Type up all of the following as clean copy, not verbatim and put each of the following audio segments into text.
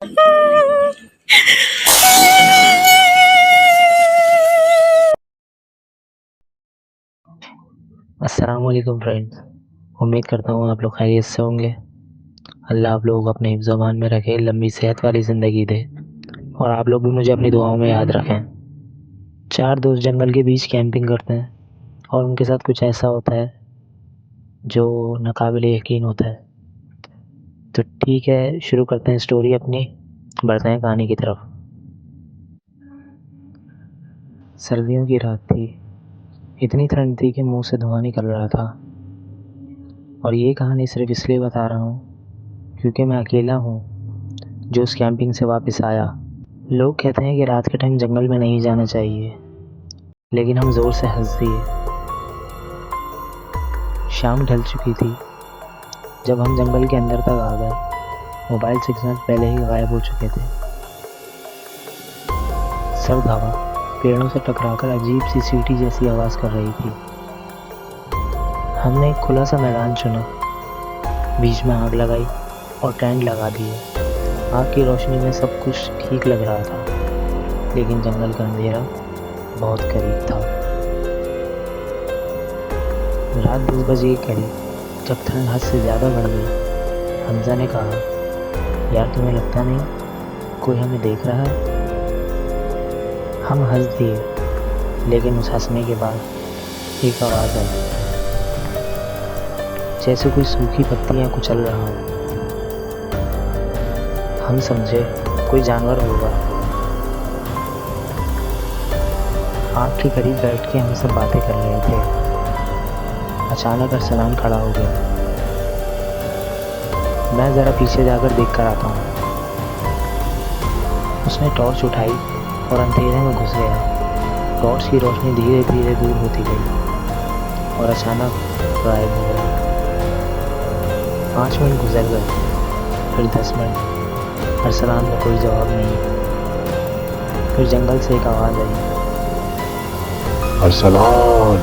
अस्सलाम वालेकुम फ्रेंड्स। उम्मीद करता हूँ आप लोग खैरियत से होंगे। अल्लाह आप लोगों को अपने हिफ्ज़ अमान में रखे, लंबी सेहत वाली ज़िंदगी दे और आप लोग भी मुझे अपनी दुआओं में याद रखें। 4 दोस्त जंगल के बीच कैंपिंग करते हैं और उनके साथ कुछ ऐसा होता है जो नाक़ाबिले यकीन होता है। तो ठीक है, शुरू करते हैं स्टोरी अपनी, बढ़ते हैं कहानी की तरफ। सर्दियों की रात थी। इतनी ठंड थी कि मुँह से धुआँ निकल रहा था। और ये कहानी सिर्फ़ इसलिए बता रहा हूँ क्योंकि मैं अकेला हूँ जो उस कैंपिंग से वापस आया। लोग कहते हैं कि रात के टाइम जंगल में नहीं जाना चाहिए, लेकिन हम ज़ोर से हंस दिए। शाम ढल चुकी थी जब हम जंगल के अंदर तक आ गए। मोबाइल सिग्नल पहले ही गायब हो चुके थे। सर्द हवा पेड़ों से टकराकर अजीब सी सीटी जैसी आवाज़ कर रही थी। हमने एक खुला सा मैदान चुना, बीच में आग लगाई और टेंट लगा दिए। आग की रोशनी में सब कुछ ठीक लग रहा था, लेकिन जंगल का अंधेरा बहुत करीब था। रात 10 बजे के करीब जब ठंड हद से ज़्यादा बढ़ गई, हमजा ने कहा, यार तुम्हें लगता नहीं कोई हमें देख रहा है? हम हंस दिए, लेकिन उस हंसने के बाद एक आवाज़ आई, जैसे कोई सूखी पत्तियाँ कुचल रहा हो। हम समझे कोई जानवर होगा। आग के करीब बैठ के हम सब बातें कर रहे थे। अचानक अरसलान खड़ा हो गया। मैं ज़रा पीछे जाकर देख कर आता हूँ। उसने टॉर्च उठाई और अंधेरे में घुस गया। टॉर्च की रोशनी धीरे धीरे दूर होती गई और अचानक गायब हो गया। 5 मिनट गुजर गए, फिर 10 मिनट। अरसलान का कोई जवाब नहीं। फिर जंगल से एक आवाज़ आई, अरसलान।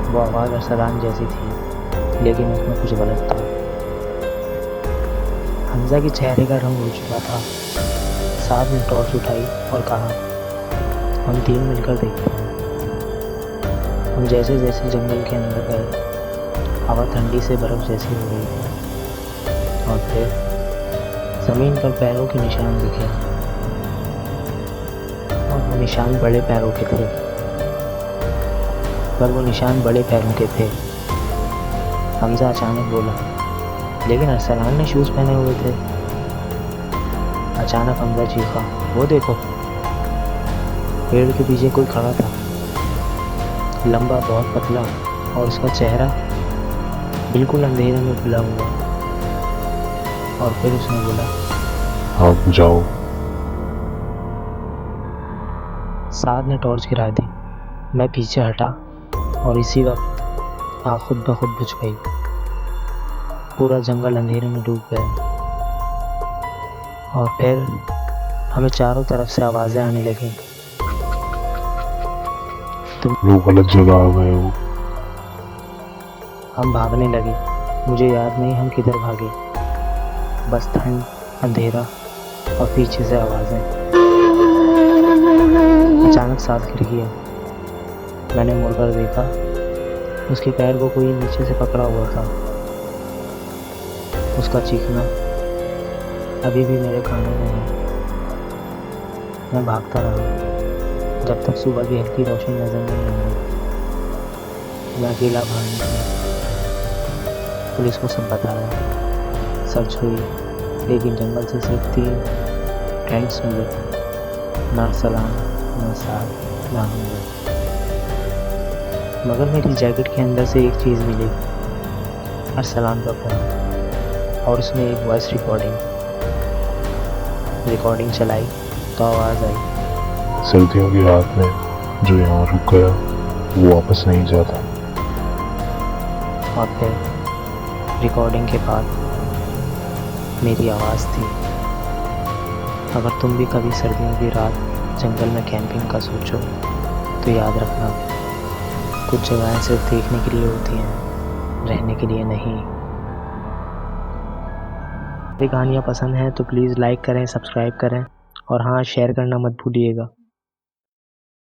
वो आवाज़ अरसलान जैसी थी, लेकिन उसमें कुछ गलत था। हमजा के चेहरे का रंग हो चुका था। साहब ने टॉर्च उठाई और कहा, हम 3 मिलकर देखते हैं। हम जैसे जैसे जंगल के अंदर गए, हवा ठंडी से बर्फ़ जैसी हो गई थी और फिर ज़मीन पर पैरों के निशान दिखे और वो निशान बड़े पैरों के थे। बड़े पैरों के थे। हमजा अचानक बोला, लेकिन अरसलान ने शूज़ पहने हुए थे। अचानक हमजा चीखा, वो देखो, पेड़ के पीछे कोई खड़ा था, लंबा, बहुत पतला, और उसका चेहरा बिल्कुल अंधेरे में खुला हुआ। और फिर उसने बोला, आप जाओ। साद ने टॉर्च गिरा दी। मैं पीछे हटा और इसी वक्त आग खुद ब खुद बुझ गई। पूरा जंगल अंधेरे में डूब गया और फिर हमें चारों तरफ से आवाज़ें आने लगीं। तुम लोग गलत जगह आ गए हो। हम भागने लगे। मुझे याद नहीं हम किधर भागे, बस ठंड, अंधेरा और पीछे से आवाज़ें। अचानक सांस गिर गया। मैंने मुड़कर देखा, उसके पैर को कोई नीचे से पकड़ा हुआ था। उसका चीखना अभी भी मेरे कानों में है। मैं भागता रहा जब तक सुबह की हल्की रोशनी नजर नहीं आई। मैं अकेला बाहर निकला। पुलिस को सब बताया, सर्च हुई, लेकिन जंगल से सिर्फ 3 टेंट्स मिले, ना अरसलान, ना साद, ना हमजा। मगर मेरी जैकेट के अंदर से एक चीज़ मिली, अरसलान का फ़ोन, और उसमें एक वॉइस रिकॉर्डिंग चलाई तो आवाज़ आई, सर्दियों की रात में जो यहाँ रुक गया वो वापस नहीं जाता। और फिर रिकॉर्डिंग के बाद मेरी आवाज़ थी। अगर तुम भी कभी सर्दियों की रात जंगल में कैंपिंग का सोचो तो याद रखना, कुछ जगहें सिर्फ देखने के लिए होती हैं, रहने के लिए नहीं। ये कहानियाँ पसंद हैं तो प्लीज़ लाइक करें, सब्सक्राइब करें और हाँ, शेयर करना मत भूलिएगा।